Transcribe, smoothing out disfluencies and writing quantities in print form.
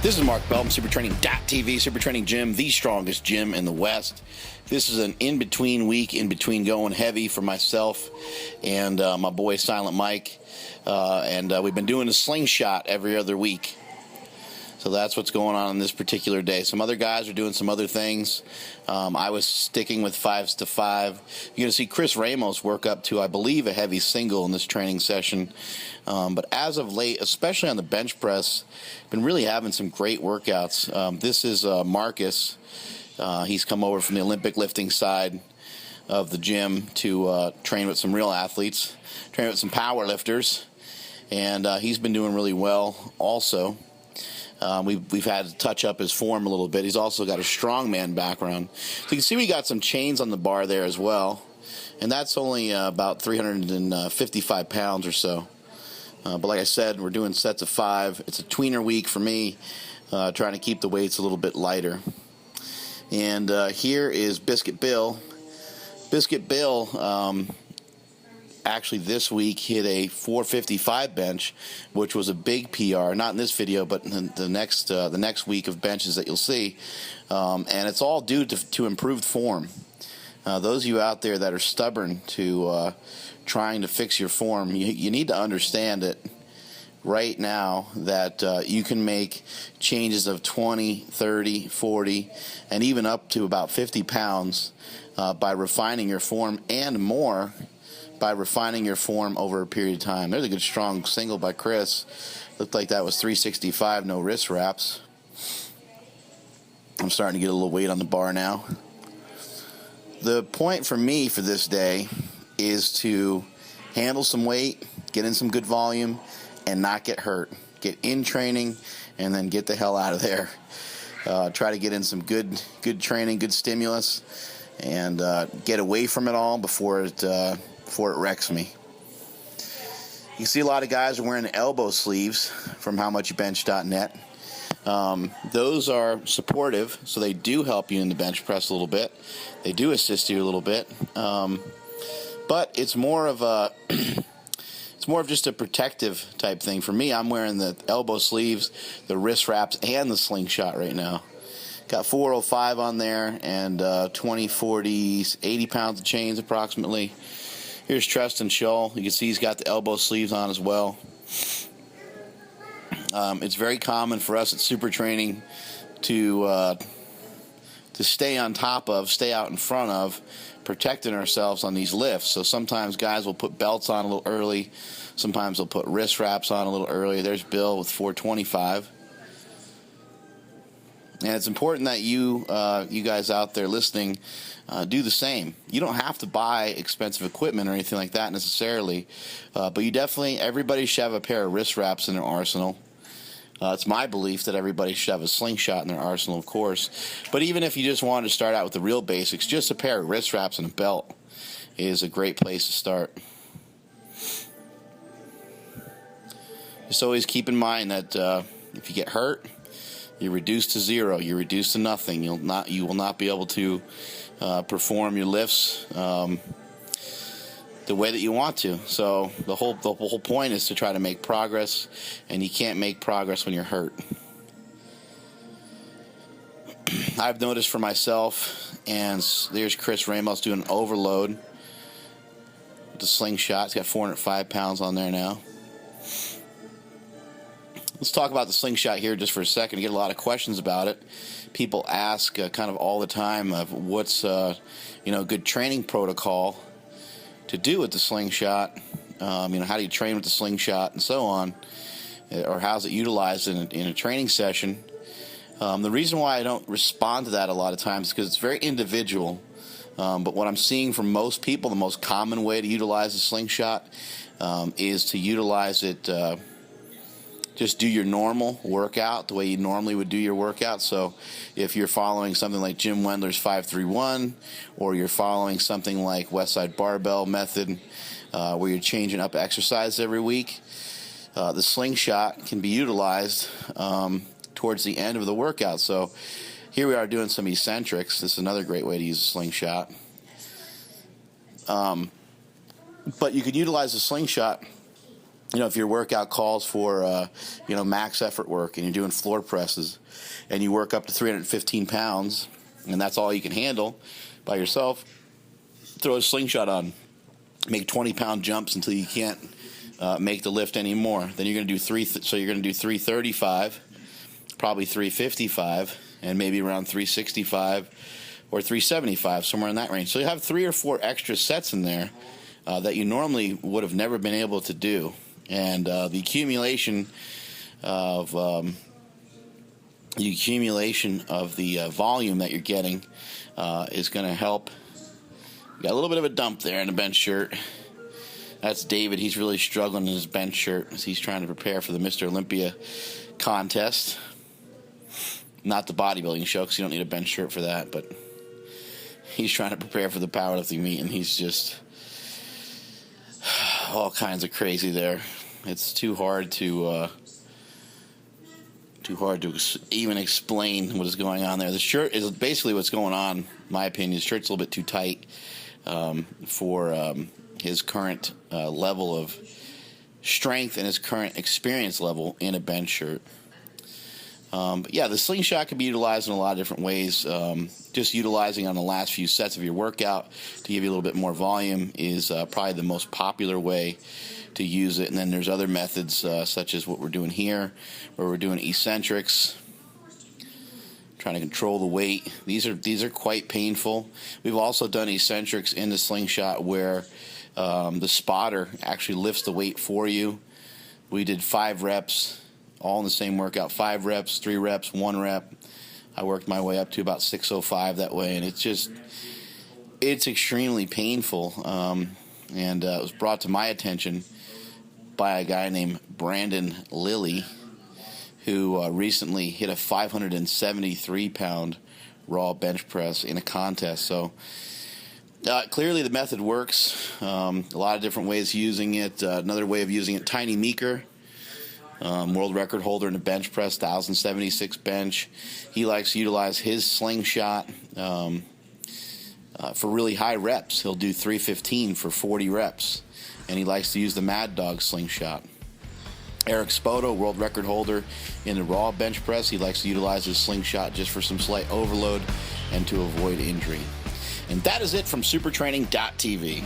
This is Mark Bell from SuperTraining.tv, Super Training Gym, the strongest gym in the West. This is an in-between week, in between going heavy for myself and my boy Silent Mike. We've been doing a slingshot every other week. So that's what's going on this particular day. Some other guys are doing some other things. I was sticking with 5s to 5. You're going to see Chris Ramos work up to, I believe, a heavy single in this training session. But as of late, especially on the bench press, been really having some great workouts. This is Marcus. He's come over from the Olympic lifting side of the gym to train with some real athletes, train with some power lifters, and he's been doing really well also. We've had to touch up his form a little bit. He's also got a strongman background. So you can see we got some chains on the bar there as well. And that's only about 355 pounds or so. But like I said, we're doing sets of 5. It's a tweener week for me, trying to keep the weights a little bit lighter. And here is Biscuit Bill. Biscuit Bill actually this week hit a 455 bench, which was a big PR, not in this video, but in the next week of benches that you'll see. And it's all due to improved form. Those of you out there that are stubborn to trying to fix your form, you need to understand it right now that you can make changes of 20, 30, 40, and even up to about 50 pounds by refining your form, and more by refining your form over a period of time. There's a good strong single by Chris. Looked like that was 365, no wrist wraps. I'm starting to get a little weight on the bar now. The point for me for this day is to handle some weight, get in some good volume, and not get hurt. Get in training, and then get the hell out of there. Try to get in some good training, good stimulus, and get away from it all before it wrecks me. You see a lot of guys are wearing elbow sleeves from howmuchyoubench.net. Those are supportive, so they do help you in the bench press a little bit. They do assist you a little bit, but it's more of just a protective type thing. For me, I'm wearing the elbow sleeves, the wrist wraps, and the slingshot right now. Got 405 on there, and 20, 40, 80 pounds of chains approximately. Here's Tristan Shull. You can see he's got the elbow sleeves on as well. It's very common for us at Super Training to stay on top of, stay out in front of, protecting ourselves on these lifts. So sometimes guys will put belts on a little early. Sometimes they'll put wrist wraps on a little early. There's Bill with 425. And it's important that you guys out there listening do the same. You don't have to buy expensive equipment or anything like that necessarily, but you definitely, everybody should have a pair of wrist wraps in their arsenal. It's my belief that everybody should have a slingshot in their arsenal, of course. But even if you just wanted to start out with the real basics, just a pair of wrist wraps and a belt is a great place to start. Just always keep in mind that if you get hurt, you're reduced to zero. You're reduced to nothing. You will not be able to perform your lifts the way that you want to. So the whole point is to try to make progress, and you can't make progress when you're hurt. I've noticed for myself, and there's Chris Ramos doing an overload with the slingshot. He's got 405 pounds on there now. Let's talk about the slingshot here just for a second. I get a lot of questions about it. People ask kind of all the time of what's a good training protocol to do with the slingshot. How do you train with the slingshot and so on, or how's it utilized in a training session? The reason why I don't respond to that a lot of times is because it's very individual. But what I'm seeing from most people, the most common way to utilize the slingshot is to utilize it. Just do your normal workout the way you normally would do your workout. So if you're following something like Jim Wendler's 531, or you're following something like Westside Barbell Method, where you're changing up exercise every week, the slingshot can be utilized towards the end of the workout. So here we are doing some eccentrics. This is another great way to use a slingshot. But you can utilize the slingshot if your workout calls for, max effort work and you're doing floor presses and you work up to 315 pounds and that's all you can handle by yourself, throw a slingshot on. Make 20-pound jumps until you can't make the lift anymore. Then you're going to do you're going to do 335, probably 355, and maybe around 365 or 375, somewhere in that range. So you have 3 or 4 extra sets in there that you normally would have never been able to do. And the accumulation of the volume that you're getting is going to help. Got a little bit of a dump there in the bench shirt. That's David. He's really struggling in his bench shirt as he's trying to prepare for the Mr. Olympia contest. Not the bodybuilding show, because you don't need a bench shirt for that, but he's trying to prepare for the powerlifting meet, and he's just all kinds of crazy there. It's too hard to even explain what is going on there. The shirt is basically what's going on, in my opinion. The shirt's a little bit too tight for his current level of strength and his current experience level in a bench shirt. But yeah, the slingshot can be utilized in a lot of different ways. Just utilizing on the last few sets of your workout to give you a little bit more volume is probably the most popular way to use it. And then there's other methods such as what we're doing here, where we're doing eccentrics, trying to control the weight. These are quite painful. We've also done eccentrics in the slingshot where the spotter actually lifts the weight for you. We did 5 reps, all in the same workout. 5 reps, 3 reps, 1 rep. I worked my way up to about 605 that way, and it's extremely painful. And it was brought to my attention by a guy named Brandon Lilly, who recently hit a 573-pound raw bench press in a contest. So clearly the method works. A lot of different ways of using it. Another way of using it, Tiny Meeker, world record holder in the bench press, 1,076 bench. He likes to utilize his slingshot for really high reps. He'll do 315 for 40 reps. And he likes to use the Mad Dog slingshot. Eric Spoto, world record holder in the raw bench press. He likes to utilize his slingshot just for some slight overload and to avoid injury. And that is it from supertraining.tv.